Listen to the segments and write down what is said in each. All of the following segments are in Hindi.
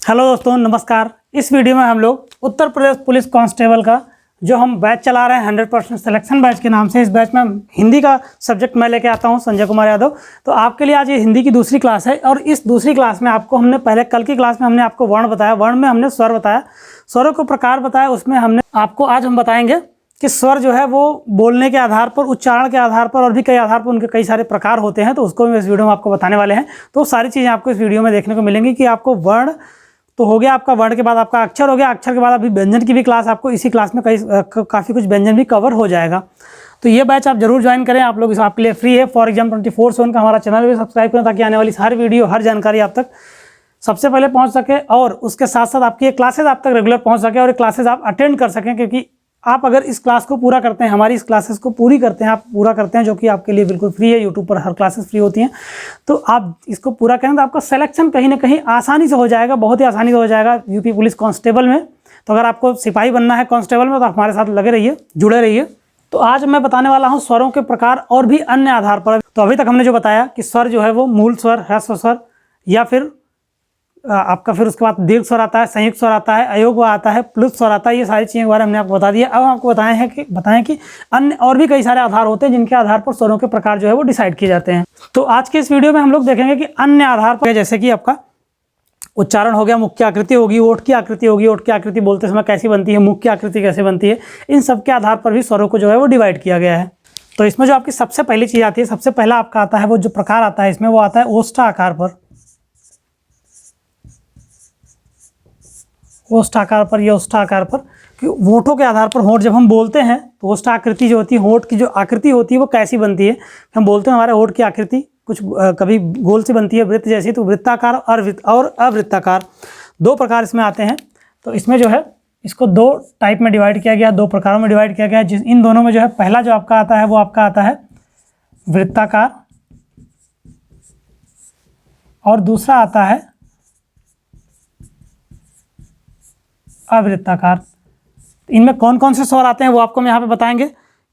हेलो दोस्तों, नमस्कार। इस वीडियो में हम लोग उत्तर प्रदेश पुलिस कांस्टेबल का जो हम बैच चला रहे हैं 100% सिलेक्शन बैच के नाम से। इस बैच में हिंदी का सब्जेक्ट मैं लेके आता हूं, संजय कुमार यादव। तो आपके लिए आज ये हिंदी की दूसरी क्लास है और इस दूसरी क्लास में आपको हमने पहले कल की क्लास में हमने आपको वर्ण बताया, वर्ण में हमने स्वर बताया, स्वरों को प्रकार बताया। उसमें हमने आपको आज हम बताएंगे कि स्वर जो है वो बोलने के आधार पर, उच्चारण के आधार पर और भी कई आधार पर उनके कई सारे प्रकार होते हैं। तो उसको भी इस वीडियो में आपको बताने वाले हैं। तो सारी चीज़ें आपको इस वीडियो में देखने को मिलेंगी कि आपको वर्ण तो हो गया, आपका वर्ण के बाद आपका अक्षर हो गया, अक्षर के बाद अभी व्यंजन की भी क्लास आपको इसी क्लास में काफ़ी कुछ व्यंजन भी कवर हो जाएगा। तो ये बैच आप जरूर ज्वाइन करें, आप लोग आपके लिए फ्री है। फॉर एग्जाम 24/7 का हमारा चैनल भी सब्सक्राइब करें ताकि आने वाली सारी वीडियो, हर जानकारी आप तक सबसे पहले पहुंच सके और उसके साथ साथ आपकी ये क्लासेज आप तक रेगुलर पहुंच सके और ये क्लासेज आप अटेंड कर सकें। क्योंकि आप अगर इस क्लास को पूरा करते हैं, हमारी इस क्लासेस को पूरी करते हैं, आप पूरा करते हैं, जो कि आपके लिए बिल्कुल फ्री है, यूट्यूब पर हर क्लासेस फ्री होती हैं। तो आप इसको पूरा करें तो आपका सिलेक्शन कहीं ना कहीं आसानी से हो जाएगा, बहुत ही आसानी से हो जाएगा यूपी पुलिस कांस्टेबल में। तो अगर आपको सिपाही बनना है कांस्टेबल में तो हमारे साथ लगे रहिए, जुड़े रहिए। तो आज मैं बताने वाला हूँ स्वरों के प्रकार और भी अन्य आधार पर। तो अभी तक हमने जो बताया कि स्वर जो है वो मूल स्वर, ह्रस्व स्वर या फिर आपका, फिर उसके बाद दीर्घ स्वर आता है, संयुक्त स्वर आता है, अयोग आता है, प्लुत स्वर आता है। ये सारी चीज़ें के बारे में हमने आपको बता दिया। अब आपको बताएं कि अन्य और भी कई सारे आधार होते हैं जिनके आधार पर स्वरों के प्रकार जो है वो डिसाइड किए जाते हैं। तो आज के इस वीडियो में हम लोग देखेंगे कि अन्य आधार पर, जैसे कि आपका उच्चारण हो गया, मुख की आकृति होगी, ओठ की आकृति होगी, ओठ की आकृति बोलते समय कैसी बनती है, मुख की आकृति कैसे बनती है, इन सब के आधार पर भी स्वरों को जो है वो डिवाइड किया गया है। तो इसमें जो आपकी सबसे पहली चीज़ आती है, सबसे पहला आपका आता है वो जो प्रकार आता है इसमें, वो आता है ओष्ठा आकार पर। ओष्ठ आकार पर, या ओष्ठ आकार पर कि होठों के आधार पर, होठ जब हम बोलते हैं तो ओष्ठ आकृति जो होती है, होठ की जो आकृति होती है वो कैसी बनती है। हम बोलते हैं हमारे होठ की आकृति कुछ कभी गोल से बनती है, वृत्त जैसी, तो वृत्ताकार और अवृत्ताकार दो प्रकार इसमें आते हैं। तो इसमें जो है इसको दो टाइप में डिवाइड किया गया, दो प्रकारों में डिवाइड किया गया। जिस इन दोनों में जो है पहला जो आपका आता है वो आपका आता है वृत्ताकार और दूसरा आता है अवृत्ताकार। इनमें कौन कौन से स्वर आते हैं वो आपको हम यहाँ पे बताएंगे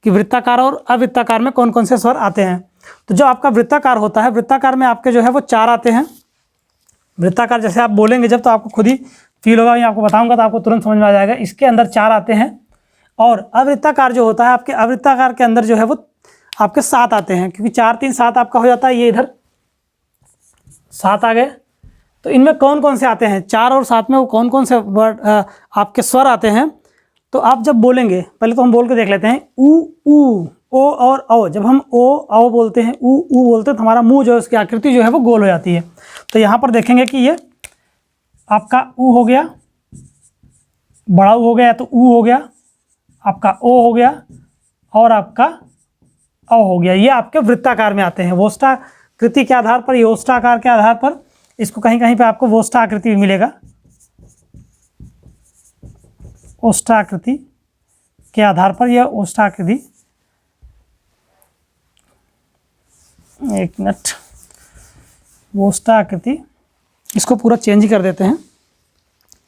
कि वृत्ताकार और अवृत्ताकार में कौन कौन से स्वर आते हैं। तो जो आपका वृत्ताकार होता है, वृत्ताकार में आपके जो है वो चार आते हैं। वृत्ताकार जैसे आप बोलेंगे जब, तो आपको खुद ही फील होगा, मैं आपको बताऊंगा तो आपको तुरंत समझ में आ जाएगा। इसके अंदर चार आते हैं। और अवृत्ताकार जो होता है, आपके अवृत्ताकार के अंदर जो है वो आपके सात आते हैं, क्योंकि 4 3 7 आपका हो जाता है। ये इधर 7 आ गए। तो इनमें कौन कौन से आते हैं, 4 और 7 में वो कौन कौन से वर्ड आपके स्वर आते हैं। तो आप जब बोलेंगे, पहले तो हम बोल के देख लेते हैं। ऊ, ओ और औ। जब हम ओ औ बोलते हैं, ऊ बोलते हैं, तो हमारा मुंह जो है उसकी आकृति जो है वो गोल हो जाती है। तो यहाँ पर देखेंगे कि ये आपका ऊ हो गया, बड़ा ऊ हो गया, तो ऊ हो गया, आपका ओ हो गया और आपका औ हो गया। ये आपके वृत्ताकार में आते हैं। वोष्ठाकृति के आधार पर, ये ओष्ठाकार के आधार पर, इसको कहीं कहीं पे आपको वोष्ठाकृति भी मिलेगा। ओष्ठाकृति के आधार पर यह ओष्ठाकृति, एक मिनट, वोष्ठाकृति, इसको पूरा चेंज ही कर देते हैं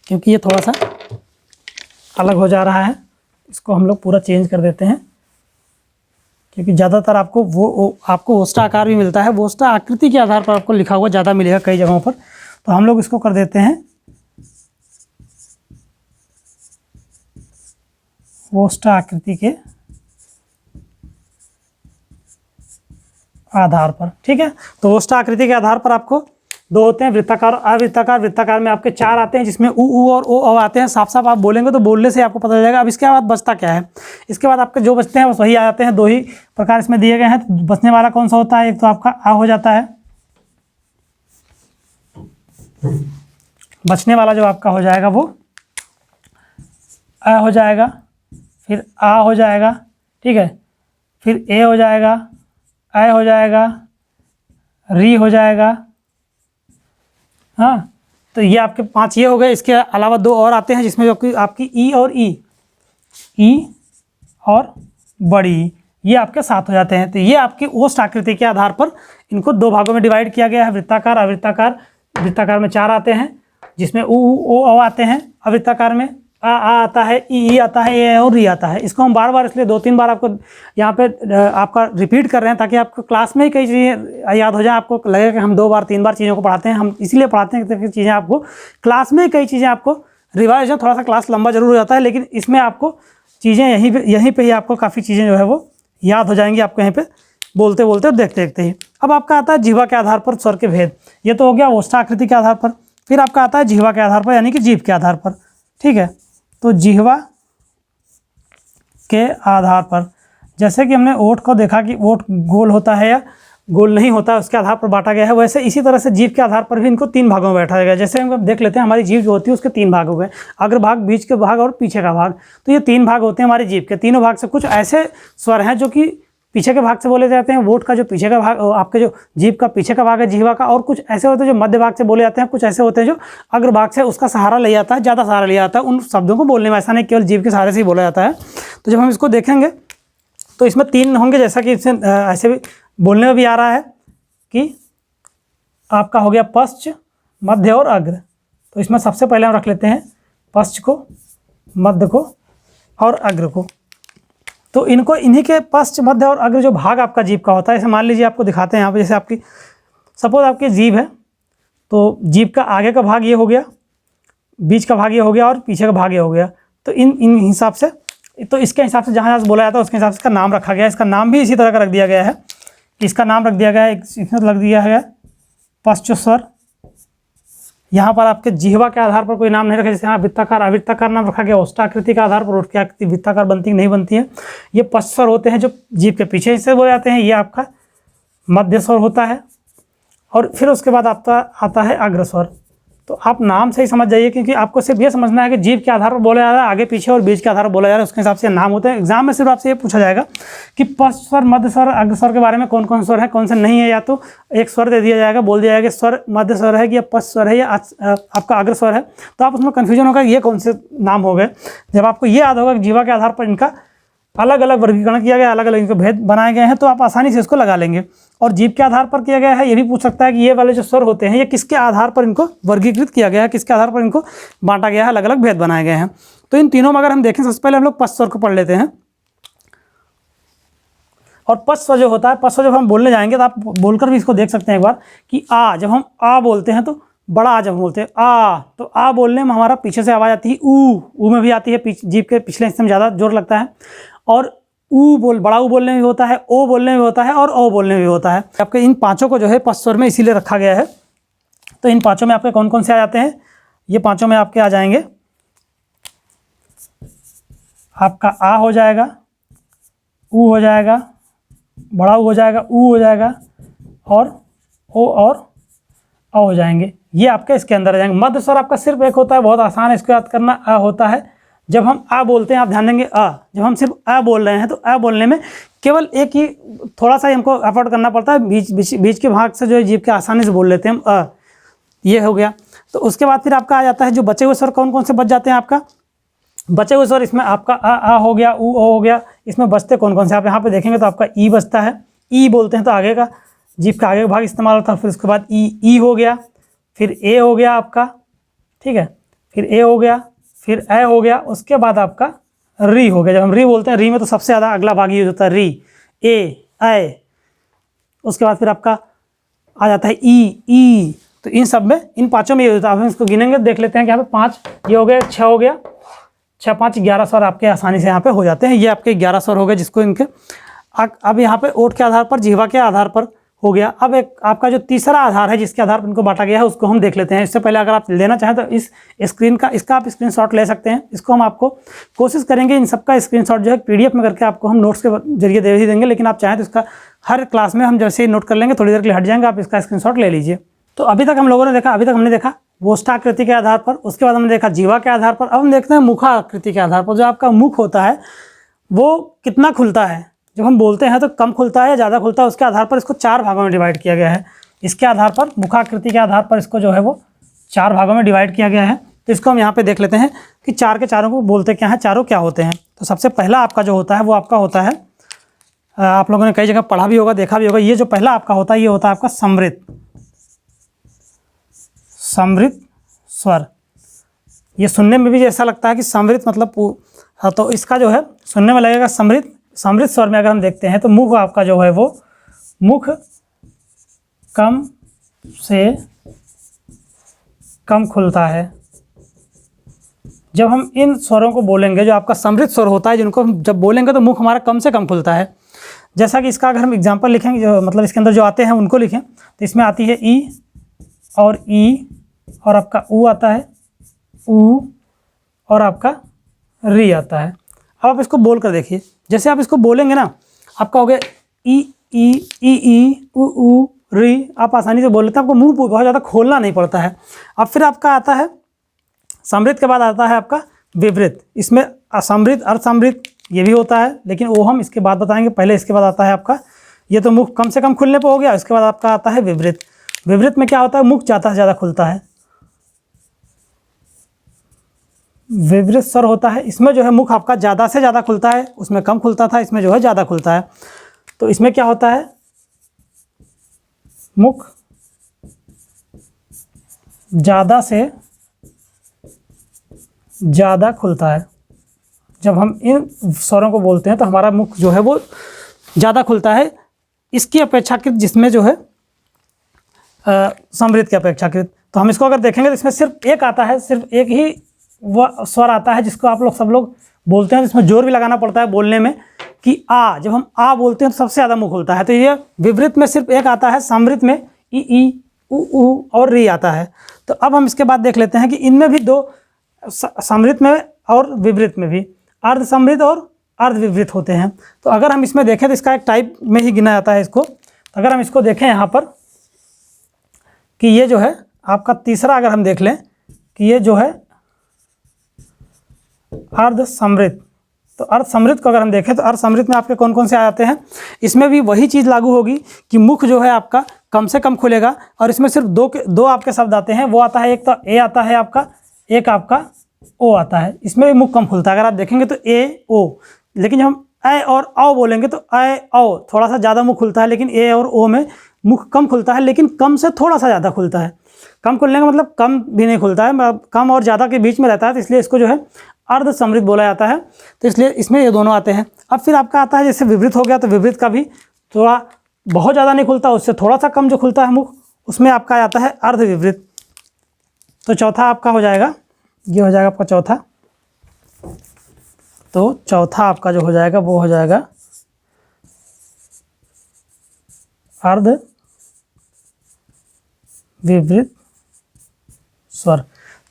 क्योंकि ये थोड़ा सा अलग हो जा रहा है। इसको हम लोग पूरा चेंज कर देते हैं क्योंकि ज़्यादातर आपको आपको वोष्ठा आकार भी मिलता है, वोष्ठा आकृति के आधार पर आपको लिखा हुआ ज़्यादा मिलेगा कई जगहों पर। तो हम लोग इसको कर देते हैं वोष्ठा आकृति के आधार पर। ठीक है, तो वोष्ठा आकृति के आधार पर आपको दो होते हैं, वृत्ताकार और अवृत्ताकार। वृत्ताकार में आपके 4 आते हैं, जिसमें ऊ और ओ आते हैं। साफ साफ आप बोलेंगे तो बोलने से आपको पता चल जाएगा। अब इसके बाद बचता क्या है, इसके बाद आपके जो बचते हैं वो वही आ जाते हैं। 2 ही प्रकार इसमें दिए गए हैं। तो बचने वाला कौन सा होता है, एक तो आपका आ हो जाता है। बचने वाला जो आपका हो जाएगा वो अ हो जाएगा, फिर आ हो जाएगा, ठीक है, फिर ए हो जाएगा, ऐ हो जाएगा, री हो जाएगा। हाँ, तो ये आपके 5 ये हो गए। इसके अलावा 2 और आते हैं जिसमें जो आपकी ई और ई और बड़ी, ये आपके 7 हो जाते हैं। तो ये आपकी ओष्ठ आकृति के आधार पर इनको 2 भागों में डिवाइड किया गया है, वृत्ताकार अवृत्ताकार। वृत्ताकार में 4 आते हैं जिसमें ऊ ओ आते हैं, अवृत्ताकार में आ आता है, ई आता है, ए और री आता है। इसको हम बार बार इसलिए 2-3 बार आपको यहाँ पे आपका रिपीट कर रहे हैं ताकि आपको क्लास में ही कई चीज़ें याद हो जाए। आपको लगे कि हम 2 बार 3 बार चीज़ों को पढ़ाते हैं, हम इसीलिए पढ़ाते हैं कि चीज़ें आपको क्लास में कई चीज़ें आपको रिवाइज हो। थोड़ा सा क्लास लंबा जरूर हो जाता है, लेकिन इसमें आपको चीज़ें यहीं पर ही आपको काफ़ी चीज़ें जो है वो याद हो जाएंगी आपको यहीं पर बोलते बोलते और देखते देखते ही। अब आपका आता है जिह्वा के आधार पर स्वर के भेद। ये तो हो गया ओष्ठाकृति के आधार पर। फिर आपका आता है जिह्वा के आधार पर यानी कि जीभ के आधार पर, ठीक है। तो जिह्वा के आधार पर, जैसे कि हमने ओठ को देखा कि ओठ गोल होता है या गोल नहीं होता है, उसके आधार पर बांटा गया है, वैसे इसी तरह से जीभ के आधार पर भी इनको 3 भागों में बैठाया गया है। जैसे हम देख लेते हैं हमारी जीभ जो होती है उसके 3 भाग हो गए, अग्रभाग, बीच के भाग और पीछे का भाग। तो ये 3 भाग होते हैं हमारी जीभ के। तीनों भाग से कुछ ऐसे स्वर हैं जो कि पीछे के भाग से बोले जाते हैं, वोट का जो पीछे का भाग, आपके जो जीभ का पीछे का भाग है जिह्वा का, और कुछ ऐसे होते हैं जो मध्य भाग से बोले जाते हैं, कुछ ऐसे होते हैं जो अग्र भाग से उसका सहारा लिया जाता है, ज़्यादा सहारा लिया जाता है उन शब्दों को बोलने में। ऐसा नहीं केवल जीभ के सहारे से ही बोला जाता है। तो जब हम इसको देखेंगे तो इसमें 3 होंगे, जैसा कि इससे ऐसे भी बोलने में भी आ रहा है कि आपका हो गया पश्च, मध्य और अग्र। तो इसमें सबसे पहले हम रख लेते हैं पश्च को, मध्य को और अग्र को। तो इनको, इन्हीं के पश्च, मध्य और अग्र जो भाग आपका जीभ का होता है, जैसे मान लीजिए आपको दिखाते हैं यहाँ पे, जैसे आपकी सपोज आपकी जीभ है, तो जीभ का आगे का भाग ये हो गया, बीच का भाग ये हो गया और पीछे का भाग ये हो गया। तो इन हिसाब से, तो इसके हिसाब से जहाँ बोला जाता है उसके हिसाब से इसका नाम रखा गया है। इसका नाम भी इसी तरह का रख दिया गया है, इसका नाम रख दिया गया है, इसमें लग दिया है पश्च स्वर। यहाँ पर आपके जिह्वा के आधार पर कोई नाम नहीं रखा, जैसे यहाँ वृत्ताकार, अवृत्ताकार नाम रखा गया। ओष्ठाकृति के आधार पर ओठ की आकृति वृत्ताकार बनती नहीं बनती है। ये पश्च स्वर होते हैं जो जीभ के पीछे हिस्से बोले जाते हैं। ये आपका मध्य स्वर होता है और फिर उसके बाद आपका आता है अग्र स्वर। तो आप नाम से ही समझ जाइए, क्योंकि आपको सिर्फ ये समझना है कि जीभ के आधार पर बोला जा रहा है, आगे पीछे और बीच के आधार पर बोला जा रहा है, उसके हिसाब से नाम होते हैं। एग्जाम में सिर्फ आपसे ये पूछा जाएगा कि पश्च स्वर, मध्य स्वर, अग्र स्वर के बारे में कौन कौन स्वर है, कौन से नहीं है। या तो एक स्वर दे दिया जाएगा, बोल दिया जाएगा स्वर मध्य स्वर है या पश्च स्वर है या आपका अग्र स्वर है, तो आप उसमें कन्फ्यूजन होगा ये कौन से नाम हो गए। जब आपको ये याद होगा कि जिह्वा के आधार पर इनका अलग अलग वर्गीकरण किया गया, अलग अलग इनके भेद बनाए गए हैं, तो आप आसानी से इसको लगा लेंगे। और जीभ के आधार पर किया गया है, ये भी पूछ सकता है कि ये वाले जो स्वर होते हैं ये किसके आधार पर इनको वर्गीकृत किया गया है, किसके आधार पर इनको बांटा गया है, अलग अलग भेद बनाए गए हैं। तो इन तीनों में अगर हम देखें, सबसे पहले हम लोग पश्च स्वर को पढ़ लेते हैं। और पश्च स्वर जो होता है, पश्च स्वर जब हम बोलने जाएंगे तो आप बोलकर भी इसको देख सकते हैं एक बार कि आ, जब हम आ बोलते हैं तो बड़ा आ जब हम बोलते हैं आ, तो आ बोलने में हमारा पीछे से आवाज़ आती है ऊ में भी आती है, जीभ के पिछले हिस्से में ज़्यादा जोर लगता है। और बड़ा ऊ बोलने में भी होता है, ओ बोलने में भी होता है और ओ बोलने में भी होता है। आपके इन पांचों को जो है पश्च स्वर में इसीलिए रखा गया है। तो इन पांचों में आपके कौन कौन से आ जाते हैं, ये पांचों में आपके आ जाएंगे, आपका आ हो जाएगा, ऊ हो जाएगा, बड़ा ऊ हो जाएगा, ऊ हो जाएगा और ओ और अ हो जाएंगे। ये आपके इसके अंदर आ जाएंगे। मध्य स्वर आपका सिर्फ एक होता है, बहुत आसान है इसको याद करना, अ होता है। जब हम आ बोलते हैं, आप ध्यान देंगे अ, जब हम सिर्फ अ बोल रहे हैं तो अ बोलने में केवल एक ही, थोड़ा सा ही हमको एफर्ट करना पड़ता है, बीच के भाग से जो है जीभ के आसानी से बोल लेते हैं हम अ, ये हो गया। तो उसके बाद फिर आपका आ जाता है जो बचे हुए स्वर, कौन कौन से बच जाते हैं आपका बचे हुए स्वर। इसमें आपका आ हो गया, ऊ ओ हो गया, इसमें बचते कौन कौन से आप यहाँ पे देखेंगे तो आपका ई बचता है। ई बोलते हैं तो आगे का जीभ का आगे का भाग इस्तेमाल होता है। फिर उसके बाद ई हो गया, फिर ए हो गया आपका, ठीक है, फिर ए हो गया, फिर ए हो गया, उसके बाद आपका री हो गया। जब हम री बोलते हैं, री में तो सबसे ज़्यादा अगला भाग यूज होता है, री, ए। उसके बाद फिर आपका आ जाता है ई। तो इन सब में, इन पाँचों में ये होता है। हम इसको गिनेंगे, देख लेते हैं कि यहाँ पे 5 ये हो गया, 6 हो गया, 6, 5, 11 स्वर आपके आसानी से यहाँ पे हो जाते हैं। ये आपके 11 स्वर हो गए जिसको इनके अब यहाँ पे ओठ के आधार पर, जिह्वा के आधार पर हो गया। अब एक आपका जो तीसरा आधार है जिसके आधार पर इनको बांटा गया है उसको हम देख लेते हैं। इससे पहले अगर आप लेना चाहें तो इस स्क्रीन का, इसका आप स्क्रीनशॉट ले सकते हैं। इसको हम आपको कोशिश करेंगे इन सबका स्क्रीनशॉट जो है पीडीएफ में करके आपको हम नोट्स के जरिए दे ही देंगे, लेकिन आप चाहें तो इसका हर क्लास में हम जैसे ही नोट कर लेंगे, थोड़ी देर के लिए हट जाएंगे, आप इसका स्क्रीनशॉट ले लीजिए। तो अभी तक हम लोगों ने देखा, हमने देखा ओष्ठाकृति के आधार पर, उसके बाद हमने देखा जिह्वा के आधार पर। अब हम देखते हैं मुखाकृति के आधार पर। जो आपका मुख होता है वो कितना खुलता है, जब हम बोलते हैं तो कम खुलता है या ज़्यादा खुलता है, उसके आधार पर इसको 4 भागों में डिवाइड किया गया है। इसके आधार पर, मुखाकृति के आधार पर इसको जो है वो 4 भागों में डिवाइड किया गया है। तो इसको हम यहाँ पे देख लेते हैं कि 4 के चारों को बोलते क्या हैं, चारों क्या होते हैं। तो सबसे पहला आपका जो होता है वो आपका होता है, आप लोगों ने कई जगह पढ़ा भी होगा, देखा भी होगा, ये जो पहला आपका होता है ये होता है आपका समृत स्वर। ये सुनने में भी ऐसा लगता है कि समृद्ध मतलब हाँ, तो इसका जो है सुनने में लगेगा समृद्ध। समृद्ध स्वर में अगर हम देखते हैं तो मुख आपका जो है वो मुख कम से कम खुलता है। जब हम इन स्वरों को बोलेंगे, जो आपका समृद्ध स्वर होता है, जिनको हम जब बोलेंगे तो मुख हमारा कम से कम खुलता है। जैसा कि इसका अगर हम एग्जांपल लिखेंगे, जो मतलब इसके अंदर जो आते हैं उनको लिखें, तो इसमें आती है ई और आपका ऊ आता है, ऊ और आपका री आता है। अब आप इसको बोल कर देखिए, जैसे आप इसको बोलेंगे ना, आपका हो गया ई ऊ री, आप आसानी से बोल लेते हैं, आपको मुंह बहुत ज़्यादा खोलना नहीं पड़ता है। अब फिर आपका आता है समृद्ध के बाद आता है आपका विवृत। इसमें असमृद्ध अर्धसमृद्ध ये भी होता है, लेकिन वो हम इसके बाद बताएंगे। पहले इसके बाद आता है आपका, ये तो मुख कम से कम खुलने पर हो गया। इसके बाद आपका आता है विवृत। विवृत में क्या होता है, मुख ज़्यादा से ज़्यादा खुलता है। विवृत स्वर होता है, इसमें जो है मुख आपका ज़्यादा से ज़्यादा खुलता है, उसमें कम खुलता था, इसमें जो है ज़्यादा खुलता है। तो इसमें क्या होता है, मुख ज़्यादा से ज़्यादा खुलता है। जब हम इन स्वरों को बोलते हैं तो हमारा मुख जो है वो ज़्यादा खुलता है इसकी अपेक्षाकृत, जिसमें जो है समृद्ध की अपेक्षाकृत। तो हम इसको अगर देखेंगे तो इसमें सिर्फ एक आता है, सिर्फ एक ही वह स्वर आता है जिसको आप लोग सब लोग बोलते हैं, जिसमें जोर भी लगाना पड़ता है बोलने में कि आ। जब हम आ बोलते हैं तो सबसे ज़्यादा मुँह खुलता है। तो ये विवृत में सिर्फ एक आता है, समृद्ध में ई ऊ और री आता है। तो अब हम इसके बाद देख लेते हैं कि इनमें भी दो, समृद्ध में और विवृत में भी अर्ध समृद्ध और अर्ध विवृत होते हैं। तो अगर हम इसमें देखें तो इसका एक टाइप में ही गिना जाता है इसको। अगर हम इसको देखें यहाँ पर कि ये जो है आपका तीसरा, अगर हम देख लें कि ये जो है अर्ध समृद्ध। तो अर्ध समृद्ध को अगर हम देखें तो अर्ध समृद्ध में आपके कौन कौन से आ जाते हैं, इसमें भी वही चीज़ लागू होगी कि मुख जो है आपका कम से कम खुलेगा। और इसमें सिर्फ दो आपके शब्द आते हैं, वो आता है एक तो ए आता है आपका, एक आपका ओ आता है। इसमें भी मुख कम खुलता है। अगर आप देखेंगे तो ए ओ, लेकिन जब हम ए और औ बोलेंगे तो ए औ थोड़ा सा ज़्यादा मुख खुलता है, लेकिन ए और ओ में मुख कम खुलता है, लेकिन कम से थोड़ा सा ज़्यादा खुलता है। कम खुलने का मतलब कम भी नहीं खुलता है, कम और ज़्यादा के बीच में रहता है, तो इसलिए इसको जो है अर्ध समृद्ध बोला जाता है। तो इसलिए इसमें ये दोनों आते हैं। अब फिर आपका आता है जैसे विवृत हो गया, तो विवृत का भी थोड़ा बहुत ज़्यादा नहीं खुलता, उससे थोड़ा सा कम जो खुलता है मुख, उसमें आपका आता है अर्ध विवृत। तो चौथा आपका हो जाएगा, ये हो जाएगा आपका चौथा। तो चौथा आपका जो हो जाएगा वो हो जाएगा अर्ध विवृत स्वर।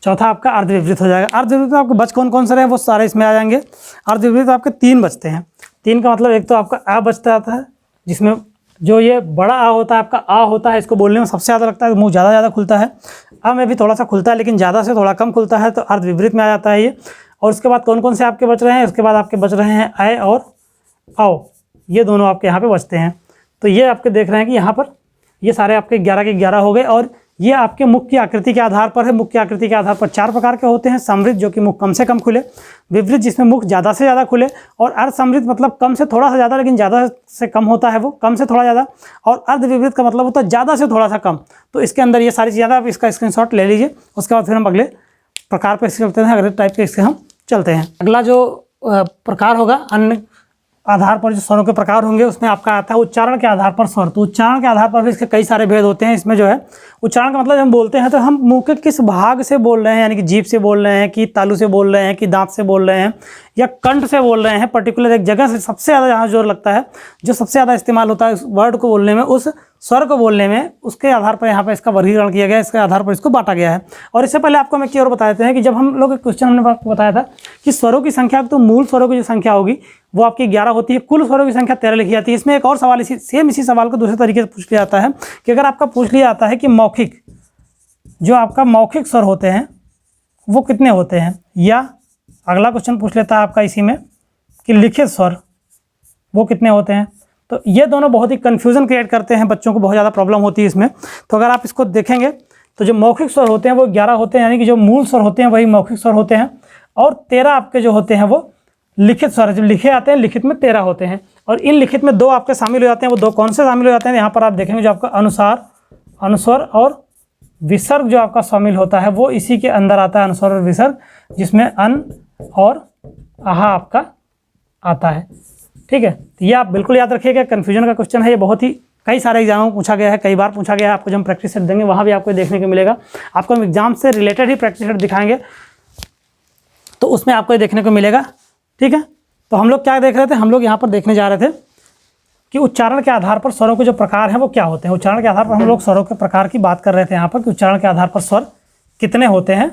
चौथा आपका अर्ध विवृत हो जाएगा। अर्ध विवृत में आपके बच कौन कौन से रहे वो सारे इसमें आ जाएंगे। अर्ध विवृत आपके 3 बचते हैं। 3 का मतलब एक तो आपका आ बचता आता है, जिसमें जो ये बड़ा आ होता है आपका आ होता है, इसको बोलने में सबसे ज़्यादा लगता है, मुंह ज़्यादा खुलता है। आ में भी थोड़ा सा खुलता है, लेकिन ज़्यादा से थोड़ा कम खुलता है, तो अर्ध विवृत में आ जाता है ये। और उसके बाद कौन कौन से आपके बच रहे हैं, उसके बाद आपके बच रहे हैं आय और आओ, ये दोनों आपके यहाँ पे बचते हैं। तो ये आपके देख रहे हैं कि यहाँ पर ये सारे आपके 11 के 11 हो गए। और ये आपके मुख की आकृति के आधार पर है। मुख की आकृति के आधार पर 4 प्रकार के होते हैं। समृद्ध जो कि मुख कम से कम खुले, विवृत जिसमें मुख ज़्यादा से ज़्यादा खुले, और अर्ध समृद्ध मतलब कम से थोड़ा सा ज़्यादा, लेकिन ज़्यादा से कम होता है, वो कम से थोड़ा ज़्यादा। और अर्ध विवृत का मतलब होता है ज़्यादा से थोड़ा सा कम। तो इसके अंदर ये सारी चीज़ें, आप इसका स्क्रीनशॉट ले लीजिए। उसके बाद फिर हम अगले प्रकार पर चलते हैं, अगले टाइप के इसके हम चलते हैं। अगला जो प्रकार होगा, अन्य आधार पर जो स्वरों के प्रकार होंगे, उसमें आपका आता है उच्चारण के आधार पर स्वर। तो उच्चारण के आधार पर भी इसके कई सारे भेद होते हैं। इसमें जो है उच्चारण का मतलब जब हम बोलते हैं तो हम मुंह के किस भाग से बोल रहे हैं, यानी कि जीभ से बोल रहे हैं, कि तालू से बोल रहे हैं, कि दांत से बोल रहे हैं, या कंठ से बोल रहे हैं। पर्टिकुलर एक जगह से सबसे ज़्यादा जहाँ जोर लगता है, जो सबसे ज़्यादा इस्तेमाल होता है उस वर्ड को बोलने में, उस स्वर को बोलने में, उसके आधार पर यहाँ पर इसका वर्गीकरण किया गया है, इसके आधार पर इसको बांटा गया है। और इससे पहले आपको हम एक और बताते हैं कि जब हम लोग क्वेश्चन हमने बताया था कि स्वरों की संख्या, तो मूल स्वरों की जो संख्या होगी वो आपकी 11 होती है, कुल स्वरों की संख्या 13 लिखी जाती है। इसमें एक और सवाल इसी सवाल को दूसरे तरीके से पूछ लिया जाता है कि अगर आपका पूछ लिया जाता है कि मौखिक, जो आपका मौखिक स्वर होते हैं वो कितने होते हैं, या अगला क्वेश्चन पूछ लेता है आपका इसी में कि लिखित स्वर वो कितने होते हैं। तो ये दोनों बहुत ही कन्फ्यूज़न क्रिएट करते हैं, बच्चों को बहुत ज़्यादा प्रॉब्लम होती है इसमें। तो अगर आप इसको देखेंगे तो जो मौखिक स्वर होते हैं वो 11 होते हैं, यानी कि जो मूल स्वर होते हैं वही मौखिक स्वर होते हैं, और 13 आपके जो होते हैं वो लिखित स्वर जो लिखे आते हैं, लिखित में 13 होते हैं। और इन लिखित में 2 आपके शामिल हो जाते हैं। वो 2 कौन से शामिल हो जाते हैं, यहाँ पर आप देखेंगे जो आपका अनुसार, अनुस्वर और विसर्ग जो आपका शामिल होता है वो इसी के अंदर आता है, अनुस्वर और विसर्ग, जिसमें अन और आहा आपका आता है। ठीक है, तो ये आप बिल्कुल याद रखिएगा, कन्फ्यूजन का क्वेश्चन है ये, बहुत ही कई सारे एग्जामों में पूछा गया है, कई बार पूछा गया है। आपको जब हम प्रैक्टिस सेट देंगे वहाँ भी आपको देखने को मिलेगा। आपको हम एग्जाम से रिलेटेड ही प्रैक्टिस सेट दिखाएंगे तो उसमें आपको ये देखने को मिलेगा। ठीक है, तो हम लोग क्या देख रहे थे, हम लोग यहाँ पर देखने जा रहे थे कि उच्चारण के आधार पर स्वरों के जो प्रकार हैं वो क्या होते हैं। उच्चारण के आधार पर हम लोग स्वरों के प्रकार की बात कर रहे थे यहाँ पर, कि उच्चारण के आधार पर स्वर कितने होते हैं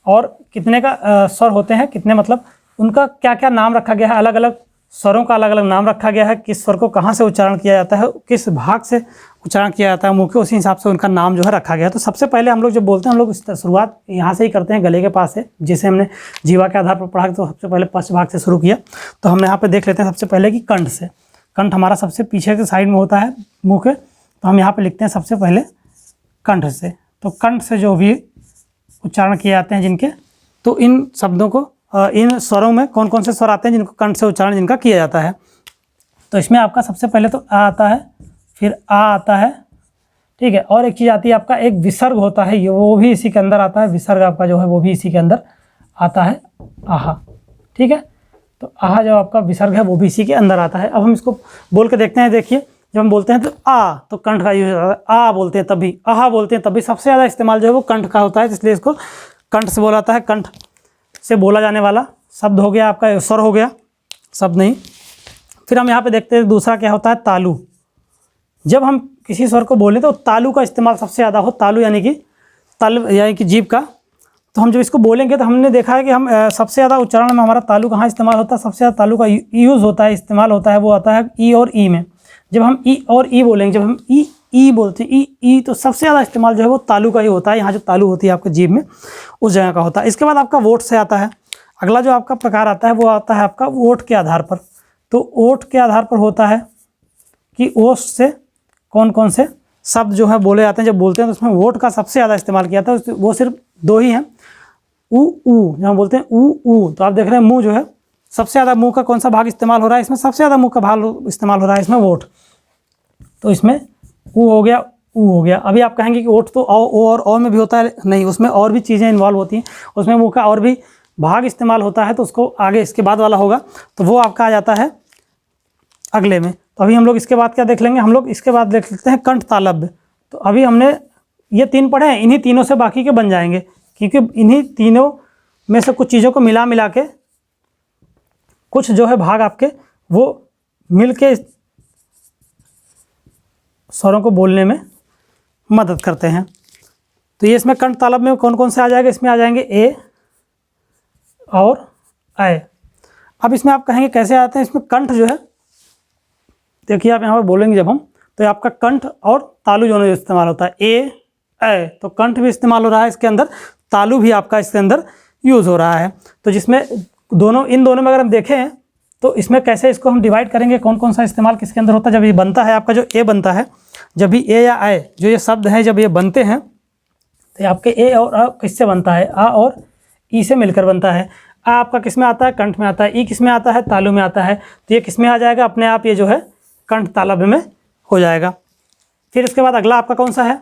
और कितने का स्वर होते हैं, कितने मतलब उनका क्या क्या नाम रखा गया है, अलग अलग स्वरों का अलग अलग नाम रखा गया है, किस स्वर को कहाँ से उच्चारण किया जाता है, किस भाग से उच्चारण किया जाता है मुँह के, उसी हिसाब से उनका नाम जो है रखा गया है। तो सबसे पहले हम लोग जब बोलते हैं, हम लोग शुरुआत यहाँ से ही करते हैं, गले के पास से, जिसे हमने जीवा के आधार पर पढ़ा, तो सबसे पहले पश्च भाग से शुरू किया। तो हमने यहाँ पर देख लेते हैं सबसे पहले कि कंठ से। कंठ हमारा सबसे पीछे के साइड में होता है मुँह के, तो हम यहाँ पर लिखते हैं सबसे पहले कंठ से। तो कंठ से जो भी उच्चारण किए जाते हैं जिनके, तो इन शब्दों को, इन स्वरों में कौन कौन से स्वर आते हैं जिनको कंठ से उच्चारण जिनका किया जाता है। तो इसमें आपका सबसे पहले तो आ आता है, फिर आ आता है। ठीक है, और एक चीज़ आती है आपका, एक विसर्ग होता है, ये वो भी इसी के अंदर आता है, विसर्ग आपका जो है वो भी इसी के अंदर आता है, आहा। ठीक है, तो आहा जो आपका विसर्ग है वो भी इसी के अंदर आता है। अब हम इसको बोल के देखते हैं। देखिए, जब हम बोलते हैं तो आ, तो कंठ का यूज होता है, आ बोलते हैं तभी, आहा बोलते हैं तभी, सबसे ज़्यादा इस्तेमाल जो है वो कंठ का होता है, इसलिए इसको कंठ से बोला जाता है। कंठ से बोला जाने वाला शब्द हो गया आपका, स्वर हो गया, शब्द नहीं। फिर हम यहाँ पे देखते हैं दूसरा क्या होता है, तालु। जब हम किसी स्वर को बोलें तो तालु का इस्तेमाल सबसे ज़्यादा हो, तालु यानी कि तल यानी कि जीभ का। तो हम जब इसको बोलेंगे तो हमने देखा है कि हम सबसे ज़्यादा उच्चारण में हमारा तालु कहाँ इस्तेमाल होता है, सबसे ज़्यादा तालु का यूज़ होता है, इस्तेमाल होता है, वो आता है ई और ई में। जब हम ई और ई बोलेंगे, जब हम ई बोलते हैं, ई, तो सबसे ज़्यादा इस्तेमाल जो है वो तालु का ही होता है। यहाँ जो तालु होती है आपके जीभ में, उस जगह का होता है। इसके बाद आपका वोट से आता है। अगला जो आपका प्रकार आता है वो आता है आपका ओठ के आधार पर। तो ओठ के आधार पर होता है कि ओठ से कौन कौन से शब्द जो है बोले जाते हैं। जब बोलते हैं तो उसमें वोट का सबसे ज़्यादा इस्तेमाल किया जाता है, वो सिर्फ दो ही हैं, ऊ, जहाँ बोलते हैं ऊ। तो आप देख रहे हैं मुँह जो है, सबसे ज़्यादा मुँह का कौन सा भाग इस्तेमाल हो रहा है, इसमें सबसे ज़्यादा मुँह का भाग इस्तेमाल हो रहा है इसमें वोट। तो इसमें ऊ हो गया, ऊ हो गया। अभी आप कहेंगे कि ओठ तो ओ और ओ में भी होता है, नहीं, उसमें और भी चीज़ें इन्वॉल्व होती हैं, उसमें मुँह का और भी भाग इस्तेमाल होता है, तो उसको आगे इसके बाद वाला होगा, तो वो आपका आ जाता है अगले में। तो अभी हम लोग इसके बाद क्या देख लेंगे, हम लोग इसके बाद देख लेते हैं कंठ तालव्य। तो अभी हमने ये तीन पढ़े हैं, इन्हीं तीनों से बाकी के बन जाएंगे, क्योंकि इन्हीं तीनों में से कुछ चीज़ों को मिला के कुछ जो है भाग आपके वो मिल के स्वरों को बोलने में मदद करते हैं। तो ये इसमें कंठ तालव्य में कौन कौन से आ जाएगा, इसमें आ जाएंगे ए और आए। अब इसमें आप कहेंगे कैसे आते हैं, इसमें कंठ जो है, देखिए आप यहाँ पर बोलेंगे जब हम, तो आपका कंठ और तालु दोनों इस्तेमाल होता है, ए, तो कंठ भी इस्तेमाल हो रहा है इसके अंदर, तालु भी आपका इसके अंदर यूज़ हो रहा है। तो जिसमें दोनों, इन दोनों में अगर हम देखें तो इसमें कैसे इसको हम डिवाइड करेंगे, कौन कौन सा इस्तेमाल किसके अंदर होता है। जब ये बनता है आपका जो ए बनता है, जब भी ए या आए जो ये शब्द हैं जब ये बनते हैं तो आपके ए और आ किससे बनता है, आ और ई से मिलकर बनता है। आ आपका किस में आता है, कंठ में आता है, ई किस में आता है, तालु में आता है। तो ये किस में आ जाएगा, अपने आप ये जो है कंठ तालव्य में हो जाएगा। फिर इसके बाद अगला आपका कौन सा है,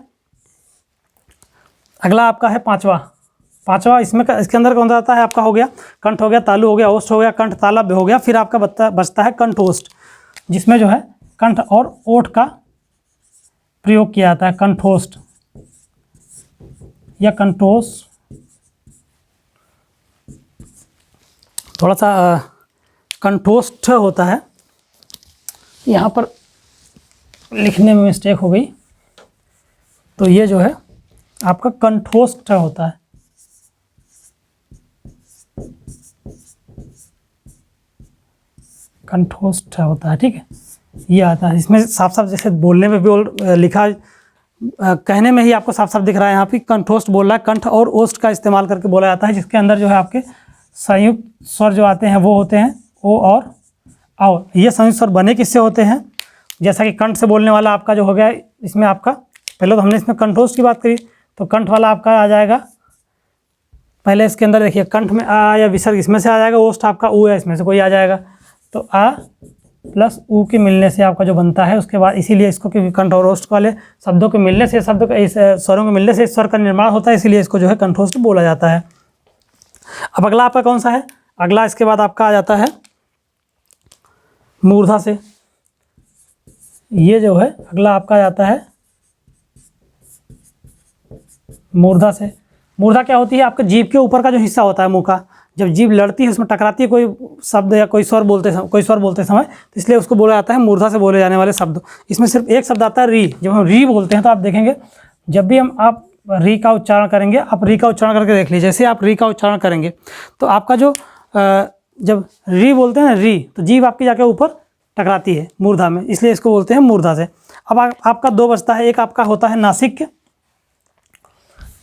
अगला आपका है पांचवा। इसमें इसके अंदर कौन सा आता है आपका, हो गया कंठ, हो गया तालु, हो गया ओष्ठ, हो गया कंठ तालव्य हो गया। फिर आपका बचता है कंठोष्ठ, जिसमें जो है कंठ और ओठ का प्रयोग किया जाता है, कंठोष्ठ या कंठोष। थोड़ा सा कंठोष्ठ होता है, यहाँ पर लिखने में मिस्टेक हो गई, तो ये जो है आपका कंठोष्ठ होता है। कंठोष्ठ होता है, ठीक है, ये आता है। इसमें साफ साफ जैसे बोलने में भी लिखा, कहने में ही आपको साफ साफ दिख रहा है यहाँ पे कंठोष्ठ बोल रहा है। कंठ और ओष्ठ का इस्तेमाल करके बोला जाता है, जिसके अंदर जो है आपके संयुक्त स्वर जो आते हैं वो होते हैं ओ और आओ। ये संयुक्त स्वर बने किससे होते हैं, जैसा कि कंठ से बोलने वाला आपका जो हो गया, इसमें आपका पहले तो हमने इसमें कंठोष्ठ की बात करी, तो कंठ वाला आपका आ जाएगा पहले। इसके अंदर देखिए कंठ में आ या विसर्ग इसमें से आ जाएगा, ओष्ठ आपका ऊ है इसमें से कोई आ जाएगा, तो आ प्लस ऊ के मिलने से आपका जो बनता है, उसके बाद इसीलिए इसको कि कंट्रोस्ट वाले शब्दों के मिलने से, शब्दों के इस स्वरों के मिलने से इस स्वर का निर्माण होता है, इसीलिए इसको जो है कंट्रोस्ट बोला जाता है। अब अगला आपका कौन सा है? अगला इसके बाद आपका आ जाता है मूर्धा से। ये जो है अगला आपका आ जाता है मूर्धा से। मूर्धा क्या होती है? आपके जीभ के ऊपर का जो हिस्सा होता है मुंह का, जब जीभ लड़ती है, उसमें टकराती है कोई शब्द या कोई स्वर बोलते समय, तो इसलिए उसको बोला जाता है मूर्धा से बोले जाने वाले शब्द। इसमें सिर्फ एक शब्द आता है री। जब हम री बोलते हैं तो आप देखेंगे, जब भी आप री का उच्चारण करेंगे, आप री का उच्चारण करके देख लीजिए। जैसे आप री का उच्चारण करेंगे तो आपका जो जब री बोलते हैं ना, री, तो जीभ आपकी जाके ऊपर टकराती है मूर्धा में, इसलिए इसको बोलते हैं मूर्धा से। अब आपका दो बचता है। एक आपका होता है नासिक।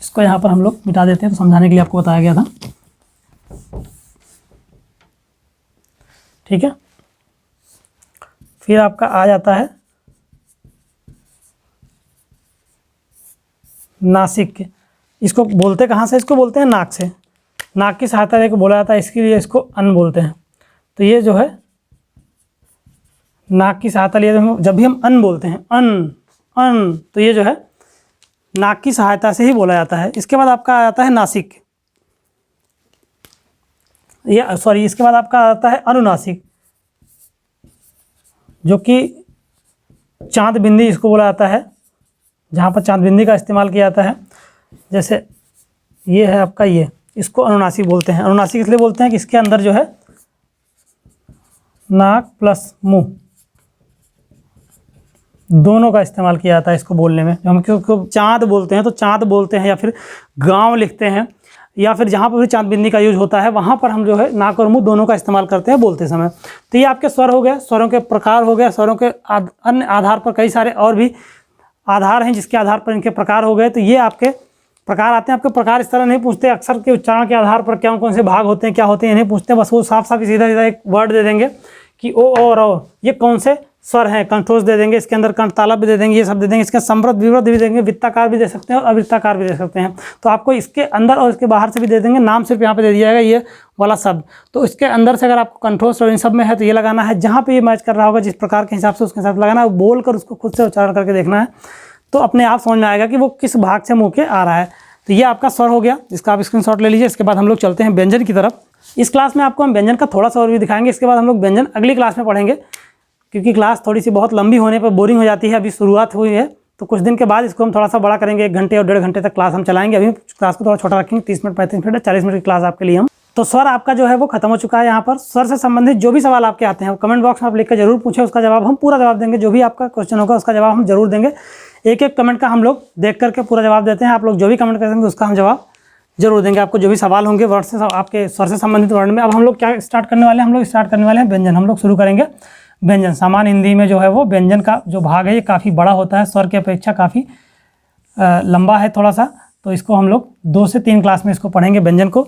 इसको यहाँ पर हम लोग मिटा देते हैं, तो समझाने के लिए आपको बताया गया था। ठीक है। फिर आपका आ जाता है नासिक। इसको बोलते कहाँ से? इसको बोलते हैं नाक से। नाक की सहायता लेकर बोला जाता है, इसके लिए इसको अन्न बोलते हैं। तो ये जो है नाक की सहायता लिए जब भी हम अन्न बोलते हैं, अन्न, तो ये जो है नाक की सहायता से ही बोला जाता है। इसके बाद आपका आ जाता है नासिक, इसके बाद आपका आता है अनुनासिक, जो कि चांद बिंदी इसको बोला जाता है, जहाँ पर चांद बिंदी का इस्तेमाल किया जाता है। जैसे ये है आपका, ये इसको अनुनासिक बोलते हैं। अनुनासिक इसलिए बोलते हैं कि इसके अंदर जो है नाक प्लस मुंह दोनों का इस्तेमाल किया जाता है इसको बोलने में। हम क्यों चाँद बोलते हैं तो चाँद बोलते हैं, या फिर गांव लिखते हैं, या फिर जहाँ पर भी चाँद बिंदी का यूज होता है वहाँ पर हम जो है नाक और मुंह दोनों का इस्तेमाल करते हैं बोलते समय। तो ये आपके स्वर हो गए, स्वरों के प्रकार हो गए। स्वरों के अन्य आधार पर कई सारे और भी आधार हैं जिसके आधार पर इनके प्रकार हो गए। तो ये आपके प्रकार आते हैं। आपके प्रकार इस तरह नहीं पूछते, अक्षर के उच्चारण के आधार पर क्या कौन से भाग होते हैं, क्या होते हैं, नहीं पूछते। बस वो साफ साफ सीधा सीधा एक वर्ड दे देंगे कि ओ और ओ ये कौन से स्वर हैं, कंठोष दे देंगे, इसके अंदर कंठताला भी दे देंगे, ये सब दे देंगे। इसके समृद्ध विवृद्ध भी देंगे, वृत्ताकार भी दे सकते हैं और अवृत्ताकार भी दे सकते हैं। तो आपको इसके अंदर और इसके बाहर से भी दे देंगे। नाम सिर्फ यहाँ पे दे दिया जाएगा ये वाला शब्द। तो इसके अंदर से अगर आपको कंठोष और इन सब में है तो ये लगाना है, जहाँ पे ये मैच कर रहा होगा जिस प्रकार के हिसाब से उसके हिसाब से लगाना है। बोल कर उसको खुद से उच्चारण करके देखना है, तो अपने आप समझ में आएगा कि वो किस भाग से मुँह के आ रहा है। तो ये आपका स्वर हो गया, जिसका आप स्क्रीनशॉट ले लीजिए। इसके बाद हम लोग चलते हैं व्यंजन की तरफ। इस क्लास में आपको हम व्यंजन का थोड़ा सा और भी दिखाएंगे। इसके बाद हम लोग व्यंजन अगली क्लास में पढ़ेंगे, क्योंकि क्लास थोड़ी सी बहुत लंबी होने पर बोरिंग हो जाती है। अभी शुरुआत हुई है, तो कुछ दिन के बाद इसको हम थोड़ा सा बड़ा करेंगे। 1 घंटे और 1.5 घंटे तक क्लास हम चलाएंगे। अभी क्लास को थोड़ा छोटा रखेंगे, 30 मिनट, 35 मिनट, 40 मिनट की क्लास आपके लिए हम। तो स्वर आपका जो है वो खत्म हो चुका है। यहाँ पर स्वर से संबंधित जो भी सवाल आपके आते हैं वो कमेंट बॉक्स में आप लिख कर जरूर पूछें, उसका जवाब हम पूरा जवाब देंगे। जो भी आपका क्वेश्चन होगा उसका जवाब हम जरूर देंगे। एक एक कमेंट का हम लोग देख करके पूरा जवाब देते हैं। आप लोग जो भी कमेंट करेंगे उसका हम जवाब जरूर देंगे। आपको जो भी सवाल होंगे वर्ड से, आपके स्वर से संबंधित वर्ड में। अब हम लोग क्या स्टार्ट करने वाले हैं? हम लोग स्टार्ट करने वाले हैं व्यंजन। हम लोग शुरू करेंगे व्यंजन। सामान्य हिंदी में जो है वो व्यंजन का जो भाग है ये काफ़ी बड़ा होता है, स्वर की अपेक्षा काफ़ी लंबा है थोड़ा सा। तो इसको हम लोग 2 से 3 क्लास में इसको पढ़ेंगे व्यंजन को।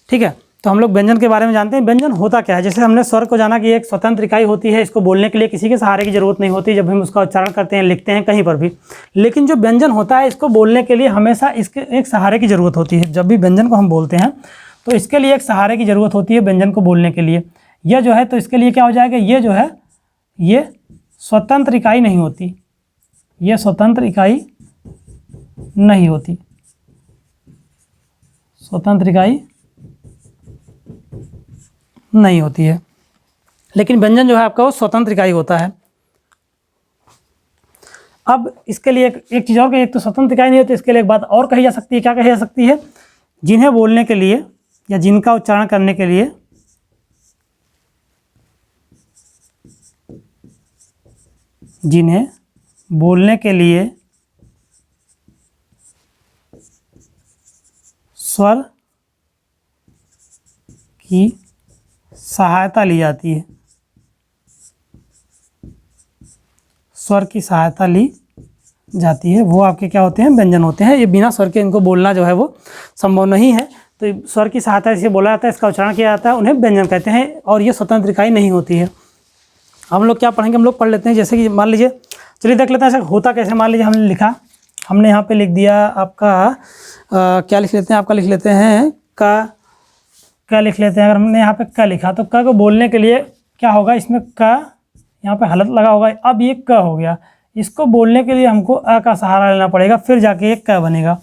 ठीक है, तो हम लोग व्यंजन के बारे में जानते हैं। व्यंजन होता क्या है? जैसे हमने स्वर को जाना कि एक स्वतंत्र इकाई होती है, इसको बोलने के लिए किसी के सहारे की जरूरत नहीं होती जब हम उसका उच्चारण करते हैं, लिखते हैं कहीं पर भी। लेकिन जो व्यंजन होता है इसको बोलने के लिए हमेशा इसके एक सहारे की ज़रूरत होती है। जब भी व्यंजन को हम बोलते हैं तो इसके लिए एक सहारे की ज़रूरत होती है व्यंजन को बोलने के लिए। यह जो है, तो इसके लिए क्या हो जाएगा, ये जो है ये स्वतंत्र इकाई नहीं होती, ये स्वतंत्र इकाई नहीं होती, स्वतंत्र इकाई नहीं होती है। लेकिन व्यंजन जो है आपका वो स्वतंत्र इकाई होता है। अब इसके लिए एक चीज़ और, एक तो स्वतंत्र इकाई नहीं होती, इसके लिए एक बात और कही जा सकती है। क्या कही जा सकती है? जिन्हें बोलने के लिए या जिनका उच्चारण करने के लिए जिन्हें बोलने के लिए स्वर की सहायता ली जाती है, स्वर की सहायता ली जाती है, वो आपके क्या होते हैं? व्यंजन होते हैं। ये बिना स्वर के इनको बोलना जो है वो संभव नहीं है। तो स्वर की सहायता से बोला जाता है, इसका उच्चारण किया जाता है, उन्हें व्यंजन कहते हैं। और ये स्वतंत्र इकाई नहीं होती है। हम लोग क्या पढ़ेंगे? हम लोग पढ़ लेते हैं। जैसे कि मान लीजिए, चलिए देख लेते हैं ऐसा होता कैसे। मान लीजिए हमने लिखा, हमने यहाँ पे लिख दिया आपका क्या लिख लेते हैं? आपका लिख लेते हैं का लिख लेते हैं। अगर हमने यहाँ पे क लिखा तो क को बोलने के लिए क्या होगा? इसमें क यहाँ पे हलत लगा होगा। अब ये क हो गया, इसको बोलने के लिए हमको अ का सहारा लेना पड़ेगा, फिर जाके ये क बनेगा।